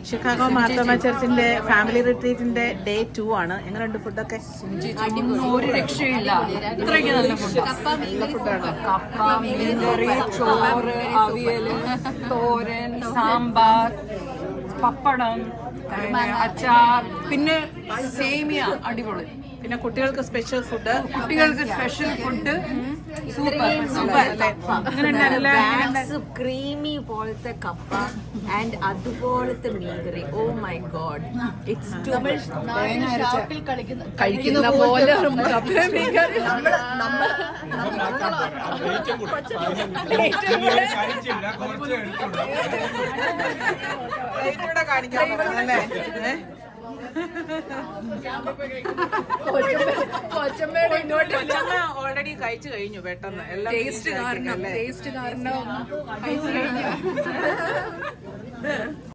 Chicago Marthoma ചർച്ചിന്റെ family റിട്രീറ്റിന്റെ day 2 ആണ്. എങ്ങനെയുണ്ട് ഫുഡൊക്കെ? ഒരു രക്ഷയില്ല, ഇത്രയ്ക്ക് നല്ല ഫുഡ്. കപ്പ, മീൻകറി, ചോറ്, അവിയല്, തോരൻ, സാമ്പാർ, പപ്പടം, അച്ചാർ, പിന്നെ സേമിയ അടിപൊളി. പിന്നെ കുട്ടികൾക്ക് സ്പെഷ്യൽ ഫുഡ്. സൂപ്പർ. ക്രീമി പോലത്തെ കപ്പ ആൻഡ് അതുപോലത്തെ മീൻകറി. Oh my God, it's too much. കഴിക്കുന്ന പോലെ ഓൾറെഡി കഴിച്ചു കഴിഞ്ഞു പെട്ടെന്ന്. എല്ലാം ടേസ്റ്റ് കാരണം